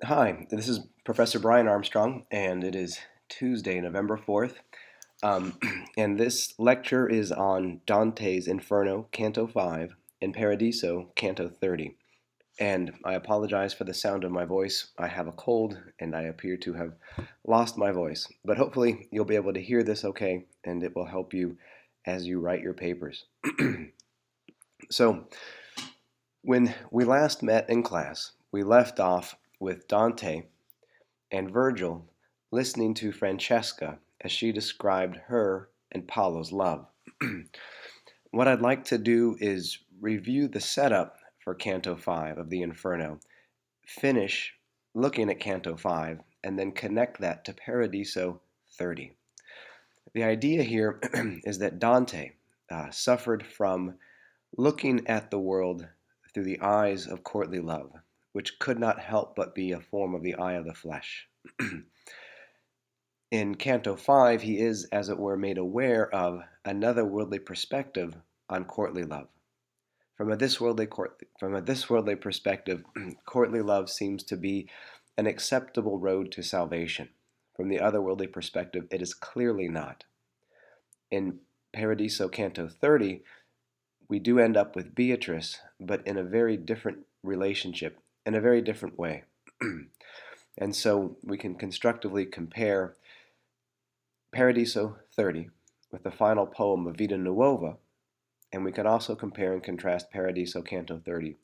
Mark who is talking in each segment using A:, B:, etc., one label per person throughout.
A: Hi, this is Professor Brian Armstrong, and it is Tuesday, November 4th. Um, and this lecture is on Dante's Inferno, Canto 5, and Paradiso, Canto 30. And I apologize for the sound of my voice. I have a cold, and I appear to have lost my voice. But hopefully, you'll be able to hear this okay, and it will help you as you write your papers. So, when we last met in class, we left off with Dante and Virgil listening to Francesca as she described her and Paolo's love. What I'd like to do is review the setup for Canto 5 of the Inferno, finish looking at Canto 5, and then connect that to Paradiso 30. The idea here is that Dante suffered from looking at the world through the eyes of courtly love, which could not help but be a form of the eye of the flesh. In Canto 5, he is, as it were, made aware of another worldly perspective on courtly love. From a this worldly perspective, courtly love seems to be an acceptable road to salvation. From the otherworldly perspective, it is clearly not. In Paradiso Canto 30, we do end up with Beatrice, but in a very different relationship, in a very different way. And so we can constructively compare Paradiso 30 with the final poem of Vita Nuova, and we can also compare and contrast Paradiso Canto 30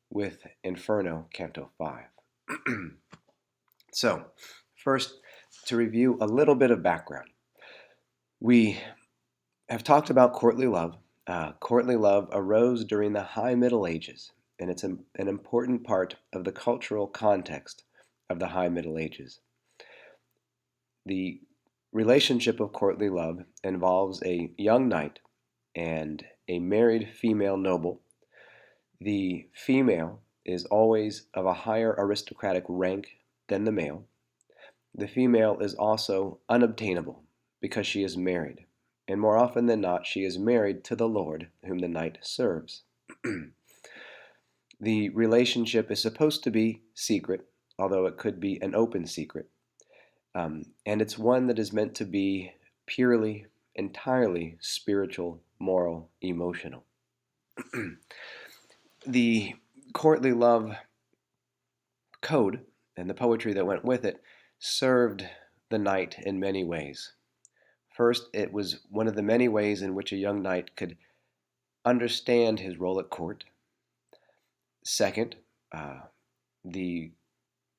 A: with Inferno Canto 5. So, first, to review a little bit of background. We have talked about courtly love. Courtly love arose during the High Middle Ages, and it's an important part of the cultural context of the High Middle Ages. The relationship of courtly love involves a young knight and a married female noble. The female is always of a higher aristocratic rank than the male. The female is also unobtainable because she is married, and more often than not, she is married to the lord whom the knight serves. The relationship is supposed to be secret, although it could be an open secret. And it's one that is meant to be purely, entirely spiritual, moral, emotional. The courtly love code and the poetry that went with it served the knight in many ways. First, it was one of the many ways in which a young knight could understand his role at court. Second, the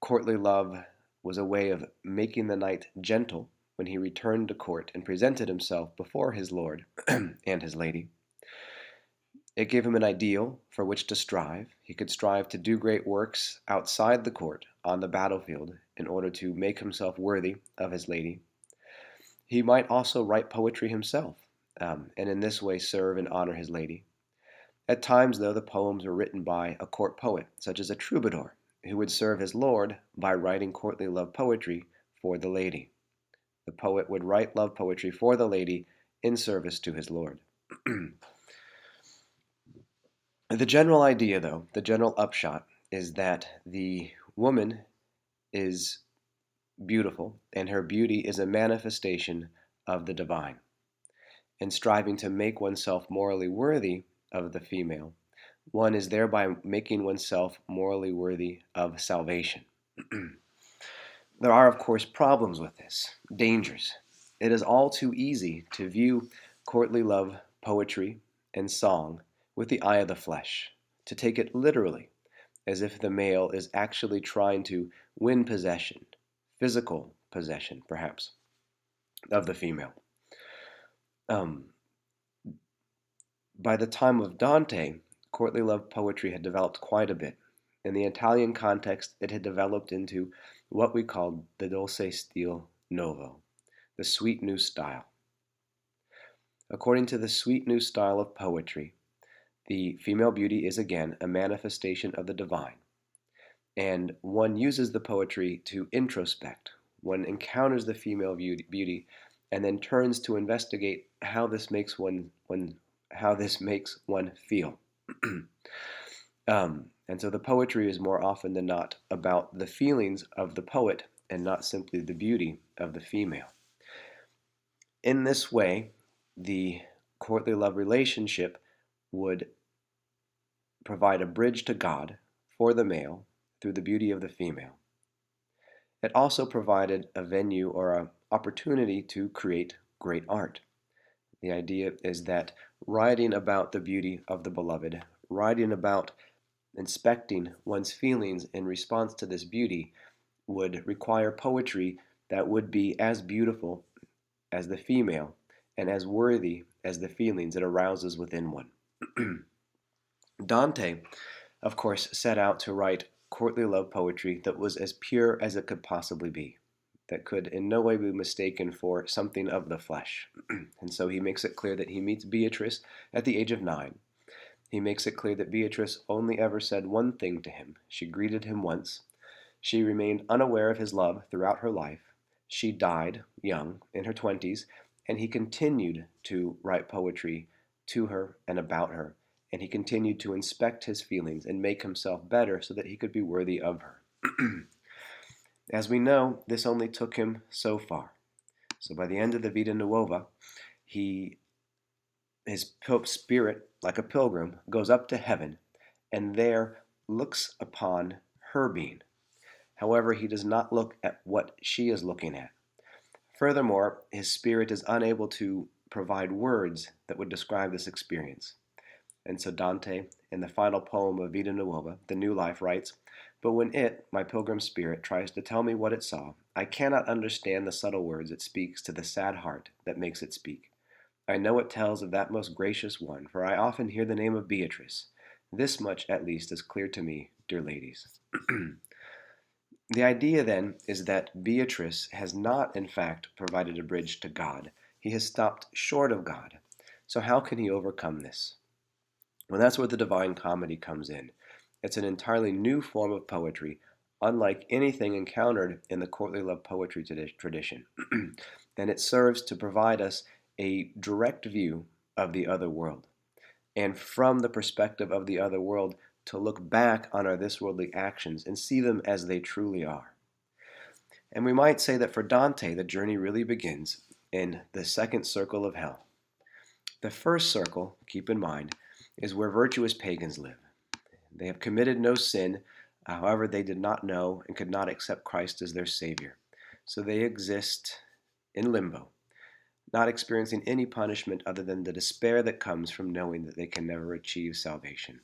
A: courtly love was a way of making the knight gentle when he returned to court and presented himself before his lord and his lady. It gave him an ideal for which to strive. He could strive to do great works outside the court, on the battlefield, in order to make himself worthy of his lady. He might also write poetry himself, and in this way serve and honor his lady. At times, though, the poems were written by a court poet, such as a troubadour, who would serve his lord by writing courtly love poetry for the lady. The poet would write love poetry for the lady in service to his lord. The general idea, though, the general upshot, is that the woman is beautiful, and her beauty is a manifestation of the divine. In striving to make oneself morally worthy of the female, one is thereby making oneself morally worthy of salvation. There are, of course, problems with this, dangers. It is all too easy to view courtly love, poetry, and song with the eye of the flesh, to take it literally, as if the male is actually trying to win possession, physical possession, perhaps, of the female. By the time of Dante, courtly love poetry had developed quite a bit. In the Italian context, it had developed into what we called the dolce stile novo, the sweet new style. According to the sweet new style of poetry, the female beauty is again a manifestation of the divine, and one uses the poetry to introspect. One encounters the female beauty and then turns to investigate how this makes one feel. And so the poetry is more often than not about the feelings of the poet and not simply the beauty of the female. In this way, the courtly love relationship would provide a bridge to God for the male through the beauty of the female. It also provided a venue or an opportunity to create great art. The idea is that writing about the beauty of the beloved, writing about inspecting one's feelings in response to this beauty, would require poetry that would be as beautiful as the female and as worthy as the feelings it arouses within one. Dante, of course, set out to write courtly love poetry that was as pure as it could possibly be, that could in no way be mistaken for something of the flesh. And so he makes it clear that he meets Beatrice at the age of 9. He makes it clear that Beatrice only ever said one thing to him. She greeted him once. She remained unaware of his love throughout her life. She died young, in her 20s, and he continued to write poetry to her and about her, and he continued to inspect his feelings and make himself better so that he could be worthy of her. As we know, this only took him so far. So by the end of the Vita Nuova, his spirit, like a pilgrim, goes up to heaven and there looks upon her being. However, he does not look at what she is looking at. Furthermore, his spirit is unable to provide words that would describe this experience. And so Dante, in the final poem of Vita Nuova, The New Life, writes, "But when it, my pilgrim spirit, tries to tell me what it saw, I cannot understand the subtle words it speaks to the sad heart that makes it speak. I know it tells of that most gracious one, for I often hear the name of Beatrice. This much, at least, is clear to me, dear ladies." The idea, then, is that Beatrice has not, in fact, provided a bridge to God. He has stopped short of God. So how can he overcome this? Well, that's where the Divine Comedy comes in. It's an entirely new form of poetry, unlike anything encountered in the courtly love poetry tradition. And it serves to provide us a direct view of the other world. And from the perspective of the other world, to look back on our this worldly actions and see them as they truly are. And we might say that for Dante, the journey really begins in the second circle of hell. The first circle, keep in mind, is where virtuous pagans live. They have committed no sin, however, they did not know and could not accept Christ as their Savior. So they exist in limbo, not experiencing any punishment other than the despair that comes from knowing that they can never achieve salvation.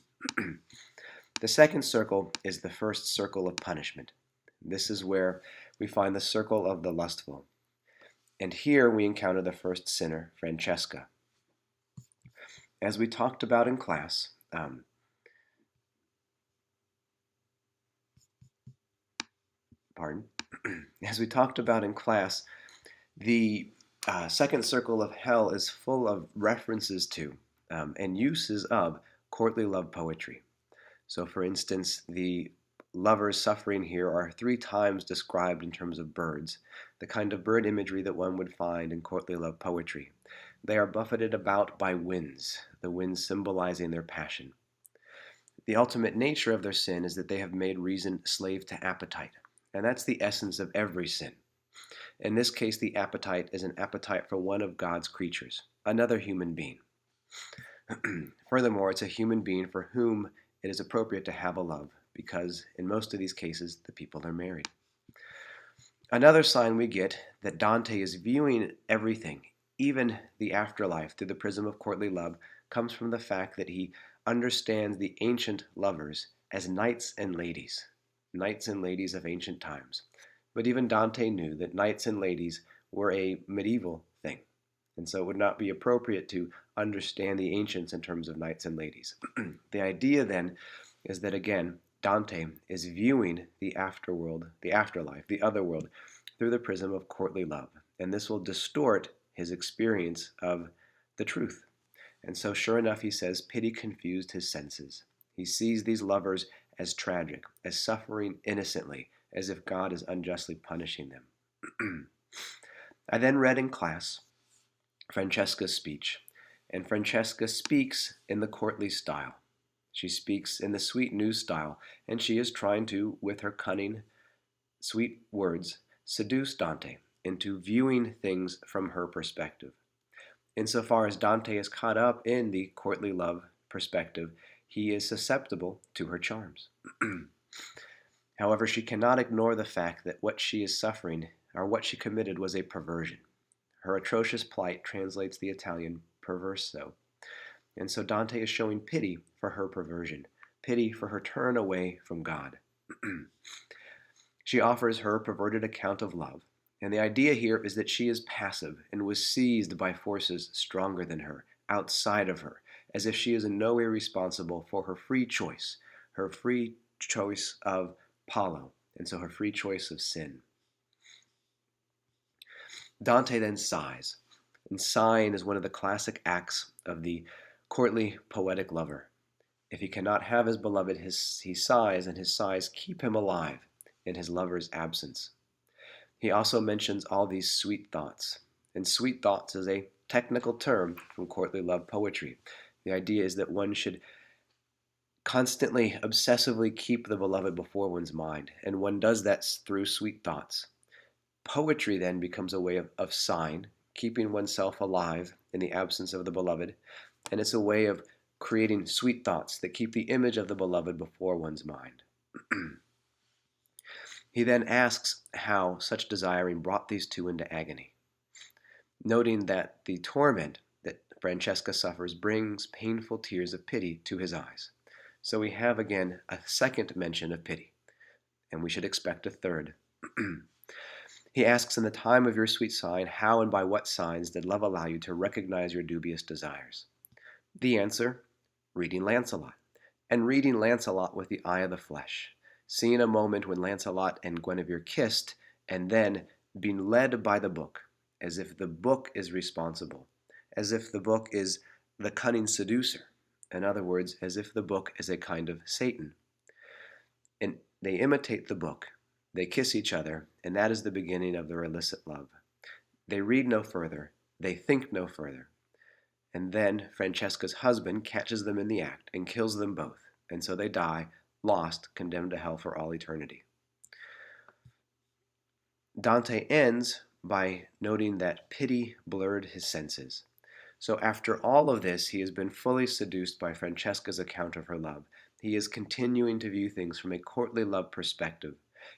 A: The second circle is the first circle of punishment. This is where we find the circle of the lustful. And here we encounter the first sinner, Francesca. As we talked about in class, as we talked about in class, the second circle of hell is full of references to and uses of courtly love poetry. So, for instance, the lovers suffering here are 3 times described in terms of birds, the kind of bird imagery that one would find in courtly love poetry. They are buffeted about by winds, the winds symbolizing their passion. The ultimate nature of their sin is that they have made reason slave to appetite, and that's the essence of every sin. In this case, the appetite is an appetite for one of God's creatures, another human being. Furthermore, it's a human being for whom it is appropriate to have a love, because in most of these cases, the people are married. Another sign we get that Dante is viewing everything, even the afterlife, through the prism of courtly love, comes from the fact that he understands the ancient lovers as knights and ladies of ancient times. But even Dante knew that knights and ladies were a medieval thing, and so it would not be appropriate to understand the ancients in terms of knights and ladies. The idea then is that, again, Dante is viewing the afterworld, the afterlife, the other world, through the prism of courtly love, and this will distort his experience of the truth. And so, sure enough, he says, pity confused his senses. He sees these lovers as tragic, as suffering innocently, as if God is unjustly punishing them. I then read in class Francesca's speech, and Francesca speaks in the courtly style. She speaks in the sweet news style, and she is trying to, with her cunning, sweet words, seduce Dante into viewing things from her perspective. Insofar as Dante is caught up in the courtly love perspective, he is susceptible to her charms. However, she cannot ignore the fact that what she is suffering, or what she committed, was a perversion. Her atrocious plight translates the Italian perverso. And so Dante is showing pity for her perversion, pity for her turn away from God. She offers her perverted account of love, and the idea here is that she is passive and was seized by forces stronger than her, outside of her, as if she is in no way responsible for her free choice of Paulo, and so her free choice of sin. Dante then sighs, and sighing is one of the classic acts of the courtly poetic lover. If he cannot have his beloved, he sighs, and his sighs keep him alive in his lover's absence. He also mentions all these sweet thoughts, and sweet thoughts is a technical term from courtly love poetry. The idea is that one should constantly, obsessively keep the beloved before one's mind, and one does that through sweet thoughts. Poetry then becomes a way of sighing, keeping oneself alive in the absence of the beloved, and it's a way of creating sweet thoughts that keep the image of the beloved before one's mind. He then asks how such desiring brought these two into agony, noting that the torment that Francesca suffers brings painful tears of pity to his eyes. So we have again a second mention of pity, and we should expect a third. He asks, in the time of your sweet sighing, how and by what signs did love allow you to recognize your dubious desires? The answer, reading Lancelot, and reading Lancelot with the eye of the flesh, seeing a moment when Lancelot and Guinevere kissed, and then being led by the book, as if the book is responsible, as if the book is the cunning seducer, in other words, as if the book is a kind of Satan. And they imitate the book, they kiss each other, and that is the beginning of their illicit love. They read no further, they think no further. And then Francesca's husband catches them in the act and kills them both, and so they die, lost, condemned to hell for all eternity. Dante ends by noting that pity blurred his senses. So after all of this, he has been fully seduced by Francesca's account of her love. He is continuing to view things from a courtly love perspective.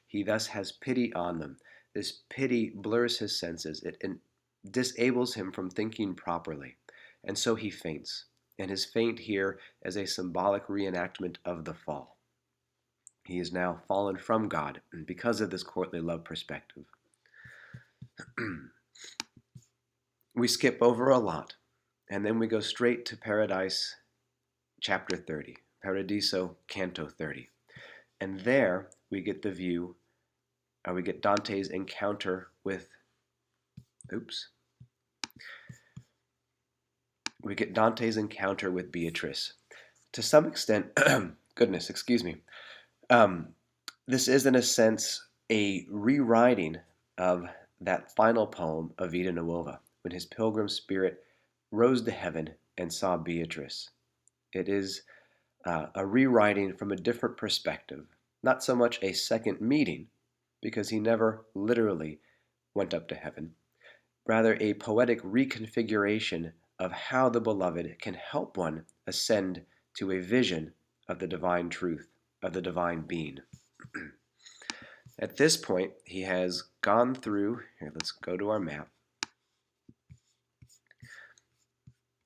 A: He thus has pity on them. This pity blurs his senses. It disables him from thinking properly. And so he faints. And his faint here is a symbolic reenactment of the fall. He is now fallen from God because of this courtly love perspective. We skip over a lot, and then we go straight to Paradise, chapter 30, Paradiso, Canto 30. And there we get the view, we get Dante's encounter with, we get Dante's encounter with Beatrice. To some extent, goodness, excuse me, this is in a sense a rewriting of that final poem of Vita Nuova, when his pilgrim spirit rose to heaven and saw Beatrice. It is a rewriting from a different perspective, not so much a second meeting, because he never literally went up to heaven, rather a poetic reconfiguration of how the beloved can help one ascend to a vision of the divine truth, of the divine being. At this point, he has gone through, here, let's go to our map.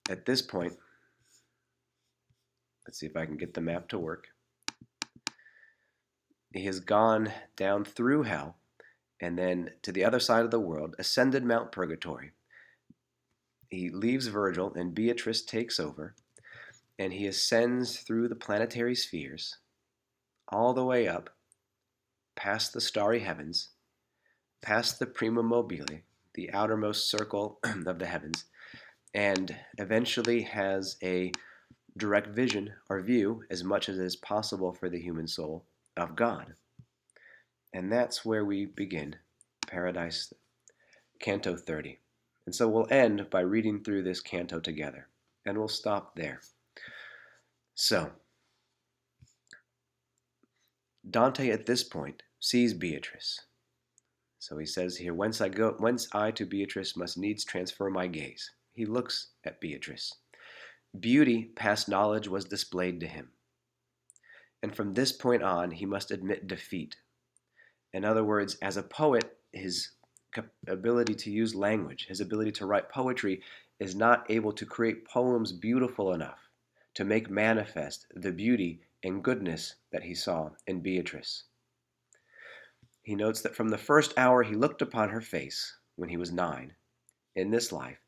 A: At this point, let's see if I can get the map to work. He has gone down through hell and then to the other side of the world, ascended Mount Purgatory. He leaves Virgil and Beatrice takes over, and he ascends through the planetary spheres all the way up past the starry heavens, past the prima mobile, the outermost circle of the heavens, and eventually has a direct vision or view, as much as is possible for the human soul, of God. And that's where we begin Paradise, Canto 30. And so we'll end by reading through this canto together, and we'll stop there. So, Dante at this point sees Beatrice. So he says here, whence I to Beatrice must needs transfer my gaze. He looks at Beatrice. Beauty past knowledge was displayed to him. And from this point on, he must admit defeat. In other words, as a poet, his ability to use language, his ability to write poetry, is not able to create poems beautiful enough to make manifest the beauty and goodness that he saw in Beatrice. He notes that from the first hour he looked upon her face, when he was 9, in this life,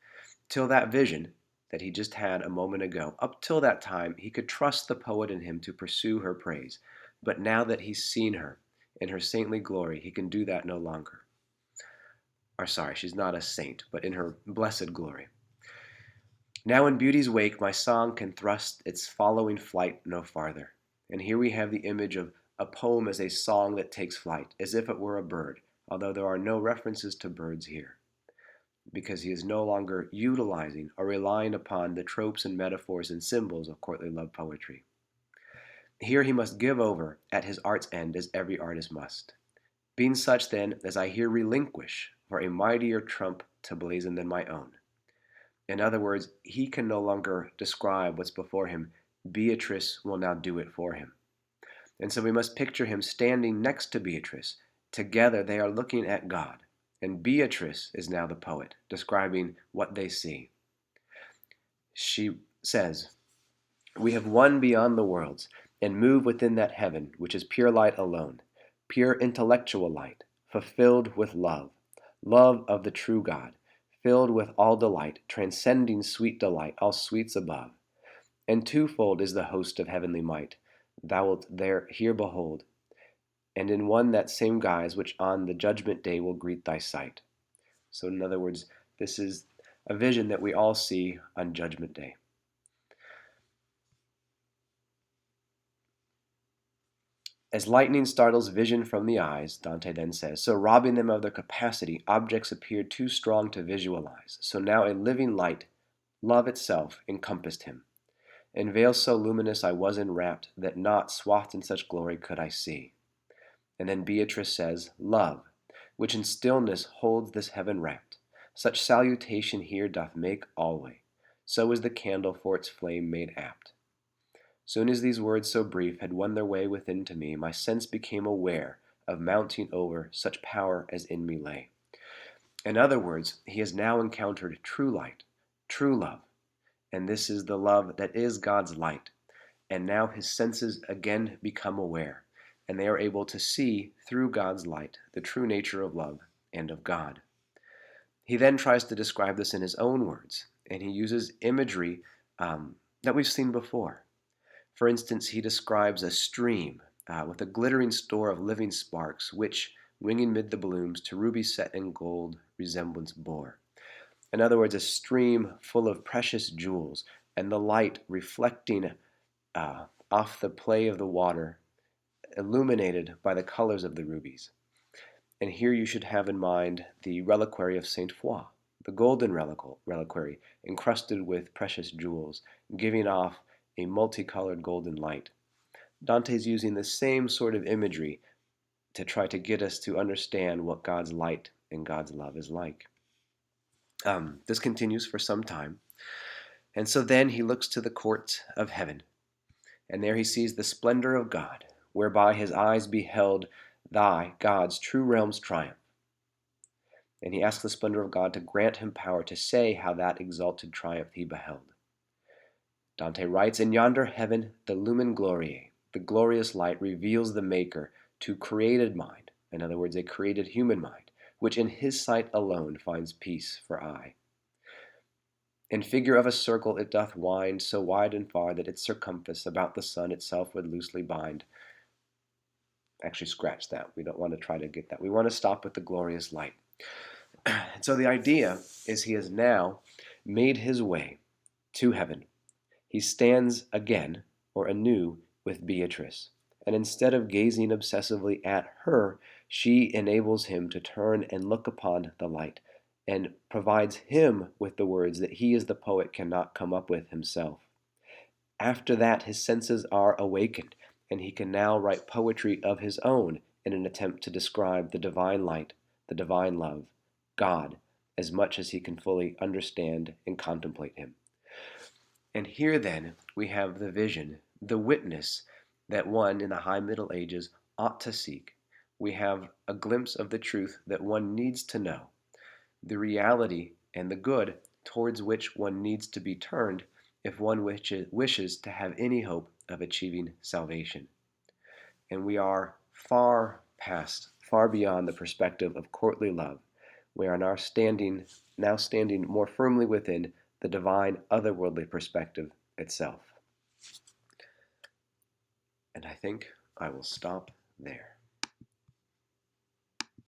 A: till that vision that he just had a moment ago, up till that time, he could trust the poet in him to pursue her praise. But now that he's seen her in her saintly glory, he can do that no longer. Or sorry, she's not a saint, but in her blessed glory. Now in beauty's wake, my song can thrust its following flight no farther. And here we have the image of a poem as a song that takes flight, as if it were a bird, although there are no references to birds here, because he is no longer utilizing or relying upon the tropes and metaphors and symbols of courtly love poetry. Here he must give over at his art's end, as every artist must. Being such, then, as I here relinquish for a mightier trump to blazon than my own. In other words, he can no longer describe what's before him. Beatrice will now do it for him. And so we must picture him standing next to Beatrice. Together they are looking at God. And Beatrice is now the poet, describing what they see. She says, we have won beyond the worlds, and move within that heaven, which is pure light alone, pure intellectual light, fulfilled with love, love of the true God, filled with all delight, transcending sweet delight, all sweets above. And twofold is the host of heavenly might, thou wilt there here behold, and in one that same guise which on the judgment day will greet thy sight. So in other words, this is a vision that we all see on Judgment Day. As lightning startles vision from the eyes, Dante then says, so robbing them of their capacity, objects appeared too strong to visualize. So now a living light, love itself, encompassed him. In veils so luminous I was enwrapped, that naught swathed in such glory could I see. And then Beatrice says, love, which in stillness holds this heaven wrapped, such salutation here doth make alway, so is the candle for its flame made apt. Soon as these words so brief had won their way within to me, my sense became aware of mounting over such power as in me lay. In other words, he has now encountered true light, true love, and this is the love that is God's light. And now his senses again become aware, and they are able to see through God's light the true nature of love and of God. He then tries to describe this in his own words, and he uses imagery that we've seen before. For instance, he describes a stream with a glittering store of living sparks, which, winging mid the blooms, to rubies set in gold resemblance bore. In other words, a stream full of precious jewels, and the light reflecting off the play of the water, illuminated by the colors of the rubies. And here you should have in mind the reliquary of Saint Foy, the golden reliquary, encrusted with precious jewels, giving off a multicolored golden light. Dante's using the same sort of imagery to try to get us to understand what God's light and God's love is like. This continues for some time. And so then he looks to the court of heaven, and there he sees the splendor of God, whereby his eyes beheld thy, God's, true realm's triumph. And he asks the splendor of God to grant him power to say how that exalted triumph he beheld. Dante writes, in yonder heaven the lumen gloriae, the glorious light, reveals the Maker to created mind, in other words, a created human mind, which in his sight alone finds peace for eye. In figure of a circle it doth wind, so wide and far that its circumference about the sun itself would loosely bind. Actually, scratch that. We don't want to try to get that. We want to stop with the glorious light. And so the idea is he has now made his way to heaven. He stands again, or anew, with Beatrice. And instead of gazing obsessively at her, she enables him to turn and look upon the light, and provides him with the words that he as the poet cannot come up with himself. After that, his senses are awakened, and he can now write poetry of his own in an attempt to describe the divine light, the divine love, God, as much as he can fully understand and contemplate him. And here then we have the vision, the witness that one in the high Middle Ages ought to seek. We have a glimpse of the truth that one needs to know, the reality and the good towards which one needs to be turned if one wishes to have any hope of achieving salvation. And we are far past, far beyond the perspective of courtly love. We are now standing more firmly within the divine otherworldly perspective itself. And I think I will stop there.